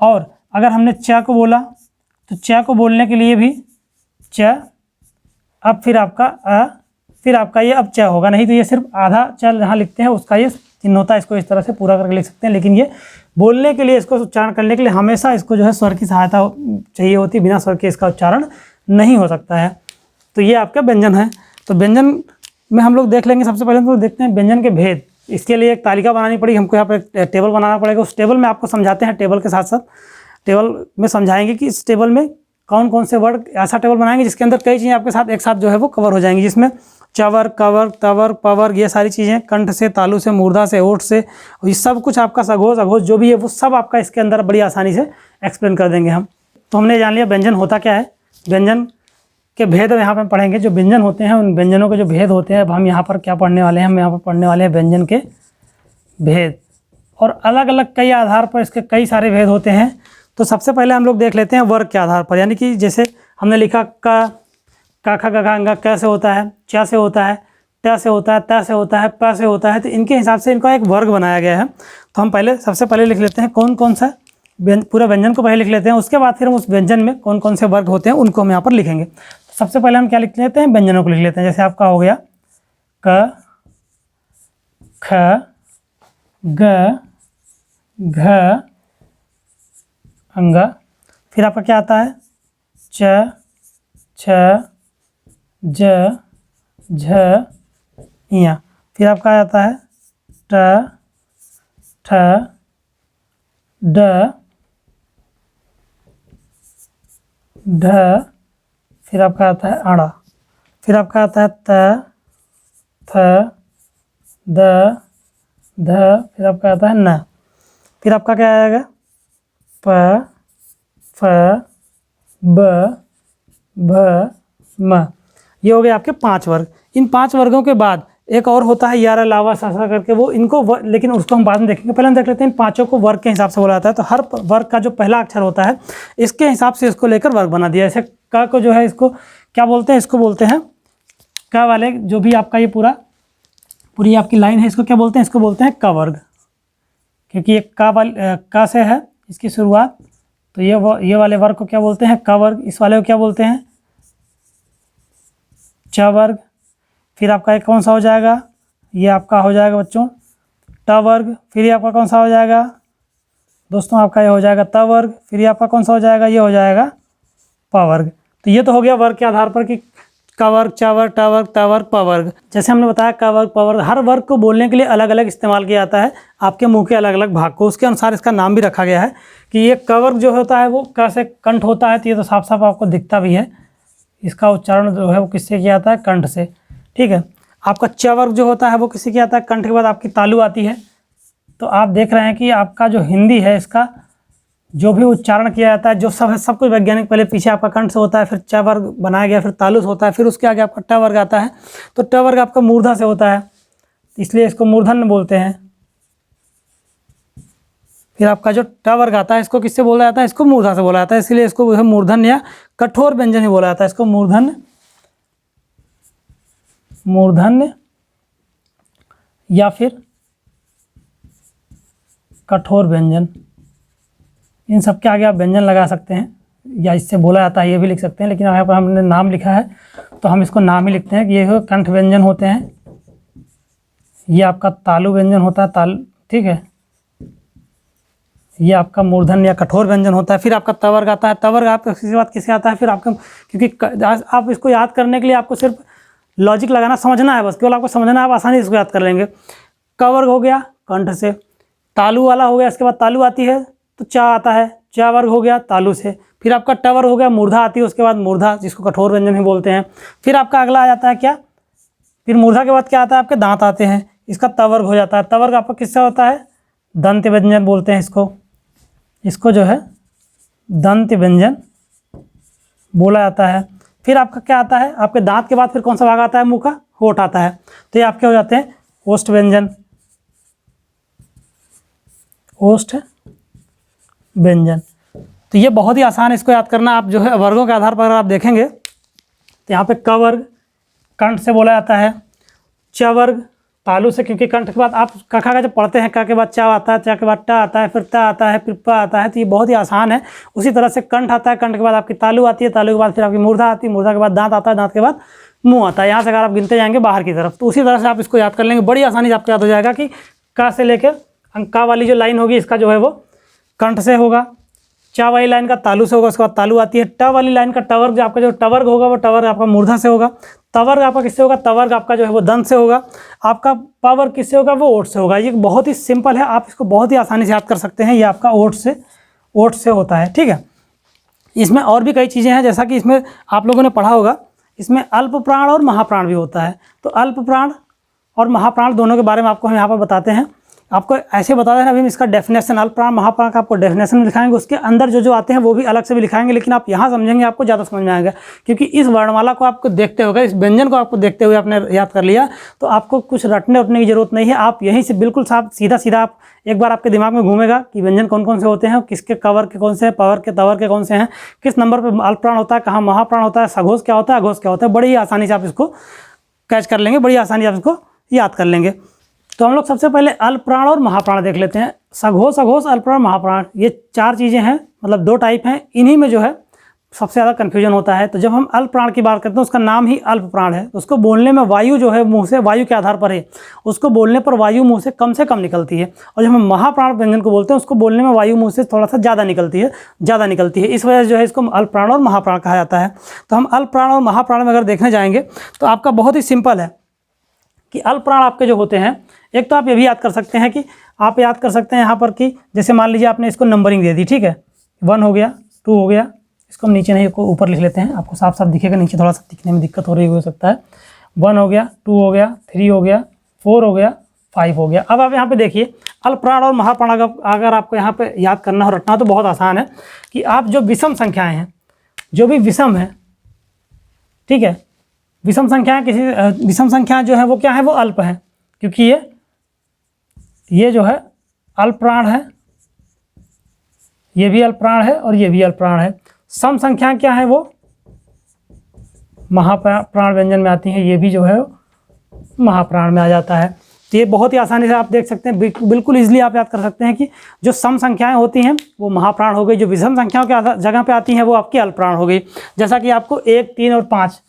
और अगर हमने च को बोला तो च को बोलने के लिए भी च, अब फिर आपका अ, फिर आपका ये अब च होगा, नहीं तो ये सिर्फ आधा चल जहाँ लिखते हैं उसका ये चिन्ह होता है। इसको इस तरह से पूरा करके लिख सकते हैं, लेकिन ये बोलने के लिए, इसको उच्चारण करने के लिए हमेशा इसको जो है स्वर की सहायता चाहिए होती है, बिना स्वर के इसका उच्चारण नहीं हो सकता है। तो ये आपका व्यंजन है। तो व्यंजन में हम लोग देख लेंगे। सबसे पहले तो देखते हैं व्यंजन के भेद। इसके लिए एक तालिका बनानी पड़ेगी हमको, यहाँ पर टेबल बनाना पड़ेगा। उस टेबल में आपको समझाते हैं, टेबल के साथ साथ टेबल में समझाएंगे कि इस टेबल में कौन कौन से वर्ड, ऐसा टेबल बनाएंगे जिसके अंदर कई चीज़ें आपके साथ एक साथ जो है वो कवर हो जाएंगी, जिसमें चवर, कवर, तवर, पवर, ये सारी चीज़ें, कंठ से, तालु से, मूर्धा से, ओठ से, ये सब कुछ आपका सघोष अघोष जो भी है वो सब आपका इसके अंदर बड़ी आसानी से एक्सप्लेन कर देंगे हम। तो हमने जान लिया व्यंजन होता क्या है, व्यंजन के भेद यहाँ पे पढ़ेंगे। जो व्यंजन होते हैं उन व्यंजनों के जो भेद होते हैं, अब हम यहाँ पर क्या पढ़ने वाले हैं, हम यहाँ पर पढ़ने वाले हैं व्यंजन के भेद। और अलग अलग कई आधार पर इसके कई सारे भेद होते हैं। तो सबसे पहले हम लोग देख लेते हैं वर्ग के आधार पर, यानी कि जैसे हमने लिखा क, खा गघा अंगा क से होता है, च से होता है, ट से होता है, त से होता है, प से होता है। तो इनके हिसाब से इनका एक वर्ग बनाया गया है। तो हम पहले सबसे पहले लिख लेते हैं कौन कौन सा पूरा व्यंजन को पहले लिख लेते हैं, उसके बाद फिर हम उस व्यंजन में कौन कौन से वर्ग होते हैं उनको हम यहाँ पर लिखेंगे। तो सबसे पहले हम क्या लिख लेते हैं, व्यंजनों को लिख लेते हैं। जैसे आपका हो गया क, ख, ग, घ, अंगा। फिर आपका क्या आता है, च, छ, ज, झ, इया। फिर आपका आता है ट, ठ, ड, ढ। फिर आपका आता है आड़ा। फिर आपका आता है त, थ, द, ध। फिर आपका आता है न। फिर आपका क्या आएगा, प, फ, ब, भ, म। ये हो गए आपके 5 वर्ग। इन 5 वर्गों के बाद एक और होता है यार अलावा सासा करके, वो इनको लेकिन उसको हम बाद में देखेंगे। पहले हम देख लेते हैं इन 5 को वर्ग के हिसाब से बोला जाता है। तो हर वर्ग का जो पहला अक्षर होता है इसके हिसाब से इसको लेकर वर्ग बना दिया। जैसे क को जो है इसको क्या बोलते हैं, इसको बोलते हैं क वाले, जो भी आपका ये पूरी आपकी लाइन है इसको क्या बोलते हैं, इसको बोलते हैं क वर्ग, क्योंकि ये क से है इसकी शुरुआत। तो ये वाले वर्ग को क्या बोलते हैं, क वर्ग। इस वाले को क्या बोलते हैं, च वर्ग। फिर आपका एक कौन सा हो जाएगा, ये आपका हो जाएगा बच्चों ट वर्ग। फिर ये आपका कौन सा हो जाएगा दोस्तों, आपका ये हो जाएगा त वर्ग। फिर ये आपका कौन सा हो जाएगा, ये हो जाएगा प वर्ग। तो ये तो हो गया वर्ग के आधार पर कि क वर्ग, च वर्ग, ट वर्ग, त वर्ग, प वर्ग। जैसे हमने बताया क वर्ग, प वर्ग, हर वर्ग को बोलने के लिए अलग अलग इस्तेमाल किया जाता है, आपके मुंह के अलग अलग भाग को, उसके अनुसार इसका नाम भी रखा गया है। कि ये क वर्ग जो होता है वो क से कंठ होता है, तो ये तो साफ साफ आपको दिखता भी है। इसका उच्चारण जो है वो किससे किया जाता है, कंठ से। ठीक है। आपका च वर्ग जो होता है वो किससे किया जाता है, कंठ के बाद आपकी तालु आती है। तो आप देख रहे हैं कि आपका जो हिंदी है इसका जो भी उच्चारण किया जाता है, जो सब है सब कुछ वैज्ञानिक, पहले पीछे आपका कंठ से होता है, फिर च वर्ग बनाया गया, फिर तालु से होता है, फिर उसके आगे आपका ट वर्ग आता है। तो ट वर्ग आपका मूर्धा से होता है, इसलिए इसको मूर्धन्य बोलते हैं। फिर आपका जो ट वर्ग आता है इसको किससे बोला जाता है, इसको मूर्धा से बोला जाता है, इसलिए इसको मूर्धन्य या कठोर व्यंजन ही बोला जाता है। इसको मूर्धन्य या फिर कठोर व्यंजन, इन सब के आगे आप व्यंजन लगा सकते हैं, या इससे बोला जाता है ये भी लिख सकते हैं। लेकिन यहाँ पर हमने नाम लिखा है तो हम इसको नाम ही लिखते हैं कि ये कंठ व्यंजन होते हैं। ये आपका तालु व्यंजन होता है, ठीक है। ये आपका मूर्धन्य या कठोर व्यंजन होता है। फिर आपका त वर्ग आता है। त वर्ग आपका इसके बाद किससे आता है, फिर आपका, क्योंकि आप इसको याद करने के लिए आपको सिर्फ लॉजिक लगाना समझना है, बस केवल आपको समझना है, आप आसानी से इसको याद कर लेंगे। क वर्ग हो गया कंठ से, तालु वाला हो गया, इसके बाद तालु आती है तो च आता है, च वर्ग हो गया तालु से। फिर आपका ट वर्ग हो गया, मूर्धा आती है, उसके बाद मूर्धा, जिसको कठोर व्यंजन ही बोलते हैं। फिर आपका अगला आ जाता है क्या, फिर मूर्धा के बाद क्या आता है, आपके दांत आते हैं, इसका त वर्ग हो जाता है। त वर्ग आपका किससे होता है, दंत व्यंजन बोलते हैं इसको जो है दंत व्यंजन बोला जाता है। फिर आपका क्या आता है, आपके दांत के बाद फिर कौन सा भाग आता है, मुंह का, होठ आता है। तो ये आपके हो जाते हैं ओष्ठ व्यंजन, ओष्ठ व्यंजन। तो ये बहुत ही आसान है इसको याद करना। आप जो है वर्गों के आधार पर अगर आप देखेंगे तो यहाँ पे क वर्ग कंठ से बोला जाता है, च वर्ग तालु से, क्योंकि कंठ के बाद आप कखा का जब पढ़ते हैं, क के बाद च आता है, च के बाद ट आता है, फिर त आता है, फिर प आता है, तो ये बहुत ही आसान है। उसी तरह से कंठ आता है, कंठ के बाद आपकी तालु आती है, तालु के बाद फिर आपकी मूर्धा आती है, मूर्धा के बाद दांत आता है, दांत के बाद मुंह आता है। यहाँ से अगर आप गिनते जाएंगे बाहर की तरफ, तो उसी तरह से आप इसको याद कर लेंगे, बड़ी आसानी से आपको याद हो जाएगा कि क से लेकर का वाली जो लाइन होगी इसका जो है वो कंठ से होगा, चा वाली लाइन का तालु से होगा, उसके बाद तालु आती है, ट वाली लाइन का टवर्ग, जो आपका जो टवर्ग होगा वो टवर्ग आपका मूर्धा से होगा, तवर्ग आपका किससे होगा, तवर्ग आपका जो है वो दंत से होगा, आपका पावर्ग किससे होगा, वो ओठ से होगा। ये बहुत ही सिंपल है, आप इसको बहुत ही आसानी से याद कर सकते हैं। ये आपका ओठ से होता है, ठीक है। इसमें और भी कई चीज़ें हैं, जैसा कि इसमें आप लोगों ने पढ़ा होगा, इसमें अल्प प्राण और महाप्राण भी होता है। तो अल्प प्राण और महाप्राण दोनों के बारे में आपको हम यहाँ पर बताते हैं। आपको ऐसे बता दें अभी इसका डेफिनेशन, अल्प प्राण महाप्राण का आपको डेफिनेशन लिखाएंगे, उसके अंदर जो आते हैं वो भी अलग से भी लिखाएंगे, लेकिन आप यहाँ समझेंगे आपको ज़्यादा समझ में आएगा, क्योंकि इस वर्णमाला को आपको देखते हुए, इस व्यंजन को आपको देखते हुए आपने याद कर लिया, तो आपको कुछ रटने उठने की जरूरत नहीं है। आप यहीं से बिल्कुल साफ सीधा आप एक बार आपके दिमाग में घूमेगा कि व्यंजन कौन कौन से होते हैं, किसके कवर के कौन से हैं, पावर के तवर के कौन से हैं, किस नंबर पर अल्प प्राण होता है, कहाँ महाप्राण होता है, सघोष क्या होता है, अघोष क्या होता है। बड़ी ही आसानी से आप इसको कैच कर लेंगे, बड़ी आसानी से आप इसको याद कर लेंगे। तो हम लोग सबसे पहले अल्प प्राण और महाप्राण देख लेते हैं। सघोष, अघोष, अल्प प्राण, महाप्राण, ये चार चीज़ें हैं, मतलब दो टाइप हैं। इन्हीं में जो है सबसे ज़्यादा कन्फ्यूजन होता है। तो जब हम अल्प प्राण की बात करते हैं, उसका नाम ही अल्प प्राण है, उसको बोलने में वायु जो है मुंह से, वायु के आधार पर है, उसको बोलने पर वायु मुंह से कम निकलती है। और जब हम महाप्राण व्यंजन को बोलते हैं, उसको बोलने में वायु मुंह से थोड़ा सा ज़्यादा निकलती है। इस वजह से जो है इसको अल्प प्राण और महाप्राण कहा जाता है। तो हम अल्प प्राण और महाप्राण में अगर देखने जाएंगे तो आपका बहुत ही सिंपल है कि अल्प प्राण आपके जो होते हैं, एक तो आप ये भी याद कर सकते हैं कि आप याद कर सकते हैं यहाँ पर कि जैसे मान लीजिए आपने इसको नंबरिंग दे दी, ठीक है, 1 हो गया, 2 हो गया, इसको हम नीचे नहीं ऊपर लिख लेते हैं, आपको साफ साफ दिखेगा, नीचे थोड़ा सा दिखने में दिक्कत हो सकता है। 1 हो गया, 2 हो गया, 3 हो गया, 4 हो गया, 5 हो गया। अब आप यहाँ पे देखिए अल्प प्राण और महाप्राण अगर आपको यहाँ पे याद करना हो, रटना हो, तो बहुत आसान है कि आप जो विषम संख्याएँ हैं, जो भी विषम है, ठीक है, विषम संख्याएँ विषम संख्या जो है वो क्या है, वो अल्प है, क्योंकि ये जो है अल्प प्राण है, ये भी अल्प प्राण है और ये भी अल्प प्राण है। सम संख्या क्या है, वो महाप्राण व्यंजन में आती है, ये भी जो है महाप्राण में आ जाता है। तो ये बहुत ही आसानी से आप देख सकते हैं, बिल्कुल इजीली आप याद कर सकते हैं कि जो सम संख्याएं होती हैं वो महाप्राण हो गई, जो विषम संख्याओं के जगह पे आती हैं वो आपकी अल्प प्राण हो गई। जैसा कि आपको 1, 3 और 5,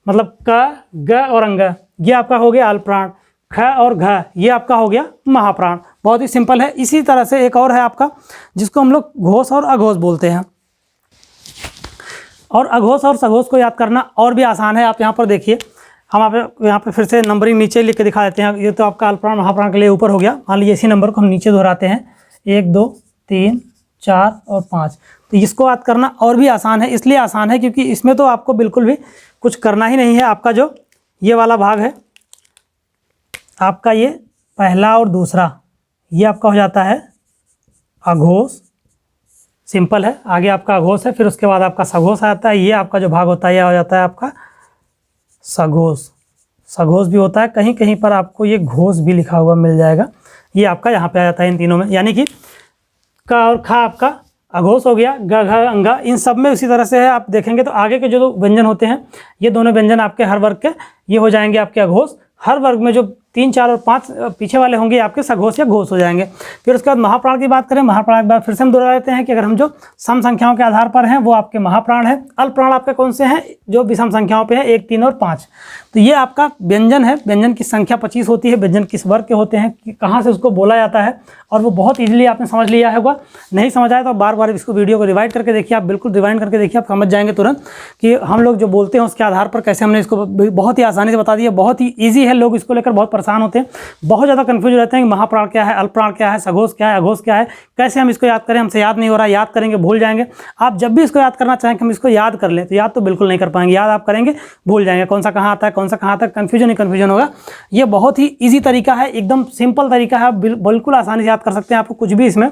मतलब क, ग और अंग, ये आपका हो गया अल्प प्राण, ख और घ ये आपका हो गया महाप्राण। बहुत ही सिंपल है। इसी तरह से एक और है आपका, जिसको हम लोग घोष और अघोष बोलते हैं। और अघोष और सघोष को याद करना और भी आसान है। आप यहाँ पर देखिए, हम आप यहाँ पे फिर से नंबरिंग नीचे लिख के दिखा देते हैं। ये तो आपका अल्प प्राण महाप्राण के लिए ऊपर हो गया, मान लीजिए इसी नंबर को हम नीचे दोहराते हैं, 1, 2, 3, 4 और 5। तो इसको याद करना और भी आसान है, इसलिए आसान है क्योंकि इसमें तो आपको बिल्कुल भी कुछ करना ही नहीं है। आपका जो ये वाला भाग है, आपका ये पहला और दूसरा, ये आपका हो जाता है अघोष, सिंपल है। आगे आपका अघोष है, फिर उसके बाद आपका सघोष आता है। ये आपका जो भाग होता है, यह हो जाता है आपका सघोष। सघोष भी होता है, कहीं कहीं पर आपको ये घोष भी लिखा हुआ मिल जाएगा। ये आपका यहाँ पे आ जाता है इन तीनों में, यानी कि क और ख आपका अघोष हो गया, ग, घ, अंगा, इन सब में उसी तरह से है। आप देखेंगे तो आगे के जो व्यंजन होते हैं, ये दोनों व्यंजन आपके हर वर्ग के ये हो जाएंगे आपके अघोष। हर वर्ग में जो 3, 4 और 5 पीछे वाले होंगे आपके सघोष या घोष हो जाएंगे। फिर उसके बाद महाप्राण की बात करें, महाप्राण के बाद फिर से हम दोहरा लेते हैं कि अगर हम जो सम संख्याओं के आधार पर हैं वो आपके महाप्राण है। अल्प प्राण आपके कौन से हैं, जो विषम संख्याओं पे हैं, 1, 3 और 5। तो ये आपका व्यंजन है, व्यंजन की संख्या 25 होती है, व्यंजन किस वर्ग के होते हैं, कि कहाँ से उसको बोला जाता है, और वो बहुत ईजिली आपने समझ लिया होगा। नहीं समझ आया तो बार बार इसको वीडियो को रिवाइंड करके देखिए, आप बिल्कुल रिवाइंड करके देखिए, आप समझ जाएंगे तुरंत कि हम लोग जो बोलते हैं उसके आधार पर कैसे हमने इसको बहुत ही आसानी से बता दिया। बहुत ही ईजी है, लोग इसको लेकर बहुत परेशान होते हैं, बहुत ज़्यादा कन्फ्यूज रहते हैं कि महाप्राण क्या है, अल्प प्राण क्या है, सघोष क्या है, अघोष क्या है, कैसे हम इसको याद करें, हमसे याद नहीं हो रहा, याद करेंगे भूल जाएंगे। आप जब भी इसको याद करना चाहें कि हम इसको याद कर लें, तो याद तो बिल्कुल नहीं कर पाएंगे, याद आप करेंगे भूल जाएंगे, कौन सा कहाँ आता है, कौन सा कहाँ आता है, कन्फ्यूजन होगा। ये बहुत ही ईजी तरीका है, एकदम सिंपल तरीका है, आप बिल्कुल आसानी से याद कर सकते हैं। आपको कुछ भी इसमें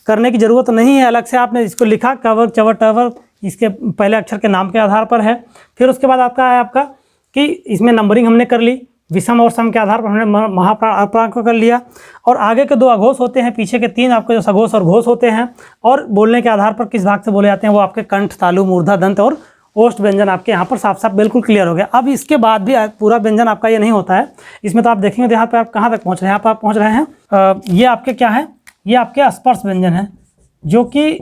करने की ज़रूरत नहीं है, अलग से आपने इसको लिखा कवर चवर टवर इसके पहले अक्षर के नाम के आधार पर है। फिर उसके बाद आपका है आपका कि इसमें नंबरिंग हमने कर ली, विषम और सम के आधार पर हमने महाप्राण अल्पप्राण को कर लिया, और आगे के 2 अघोष होते हैं, पीछे के 3 आपके जो सघोष और घोष होते हैं, और बोलने के आधार पर किस भाग से बोले जाते हैं वो आपके कंठ, तालु, मूर्धा, दंत और ओष्ठ व्यंजन आपके यहाँ पर साफ साफ बिल्कुल क्लियर हो गया। अब इसके बाद भी पूरा व्यंजन आपका ये नहीं होता है, इसमें तो आप देखेंगे तो यहाँ पे आप कहाँ तक पहुँच रहे हैं, यहाँ पर आप पहुँच रहे हैं ये आपके क्या है, ये आपके स्पर्श व्यंजन है, जो कि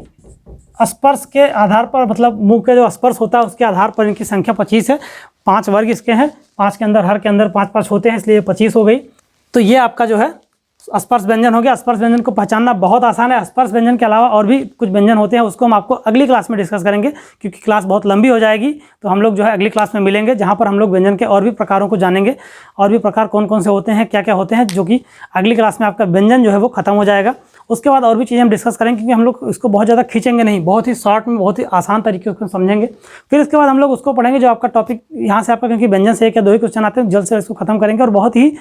स्पर्श के आधार पर, मतलब मुंह के जो स्पर्श होता है उसके आधार पर इनकी संख्या 25 है। 5 वर्ग इसके हैं, 5 के अंदर, हर के अंदर 5-5 होते हैं, इसलिए 25 हो गई। तो ये आपका जो है स्पर्श व्यंजन हो गया। स्पर्श व्यंजन को पहचानना बहुत आसान है। स्पर्श व्यंजन के अलावा और भी कुछ व्यंजन होते हैं, उसको हम आपको अगली क्लास में डिस्कस करेंगे, क्योंकि क्लास बहुत लंबी हो जाएगी। तो हम लोग जो है अगली क्लास में मिलेंगे, जहाँ पर हम लोग व्यंजन के और भी प्रकारों को जानेंगे, और भी प्रकार कौन कौन से होते हैं, क्या क्या होते हैं, जो कि अगली क्लास में आपका व्यंजन जो है वो खत्म हो जाएगा। उसके बाद और भी चीज़ें हम डिस्कस करेंगे, क्योंकि हम लोग इसको बहुत ज़्यादा खींचेंगे नहीं, बहुत ही शॉर्ट में, बहुत ही आसान तरीके से समझेंगे। फिर इसके बाद हम लोग उसको पढ़ेंगे जो आपका टॉपिक यहाँ से आपका, क्योंकि व्यंजन से 1 या 2 ही क्वेश्चन आते हैं, जल्द से इसको खत्म करेंगे और बहुत ही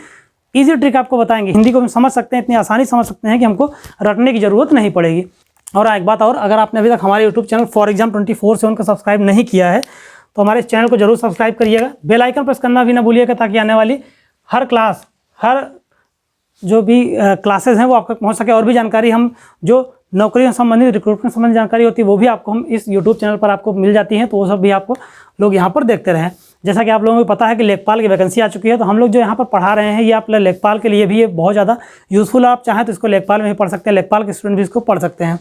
ईजी ट्रिक आपको बताएंगे। हिंदी को हम समझ सकते हैं, इतनी आसानी समझ सकते हैं कि हमको रटने की ज़रूरत नहीं पड़ेगी। और एक बात और, अगर आपने अभी तक हमारे यूट्यूब चैनल फॉर एग्जाम 24/7 को सब्सक्राइब नहीं किया है तो हमारे इस चैनल को जरूर सब्सक्राइब करिएगा। बेल आइकन प्रेस करना भी ना भूलिएगा, ताकि आने वाली हर क्लास, हर जो भी क्लासेस हैं वो आप तक पहुँच सके। और भी जानकारी हम जो नौकरियों संबंधित, रिक्रूटमेंट संबंधित जानकारी होती है वो भी आपको हम इस यूट्यूब चैनल पर आपको मिल जाती हैं, तो वो सब भी आपको लोग यहाँ पर देखते रहें। जैसा कि आप लोगों को पता है कि लेखपाल की वैकेंसी आ चुकी है, तो हम लोग जो यहाँ पर पढ़ा रहे हैं ये आप लेखपाल के लिए भी ये बहुत ज़्यादा यूज़फुल है। आप चाहें तो इसको लेखपाल में ही पढ़ सकते हैं, लेखपाल के स्टूडेंट भी इसको पढ़ सकते हैं।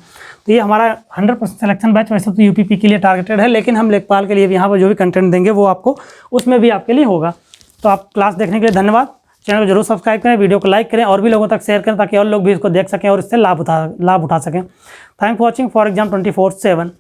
तो ये हमारा 100% सिलेक्शन बैच वैसे तो यूपीपी के लिए टारगेटेड है, लेकिन हम लेखपाल के लिए भी यहाँ पर जो भी कंटेंट देंगे वो आपको उसमें भी आपके लिए होगा। तो आप क्लास देखने के लिए धन्यवाद। चैनल को जरूर सब्सक्राइब करें, वीडियो को लाइक करें और भी लोगों तक शेयर करें, ताकि और लोग भी इसको देख सकें और इससे लाभ उठा सकें। Thank for watching for exam 24/7।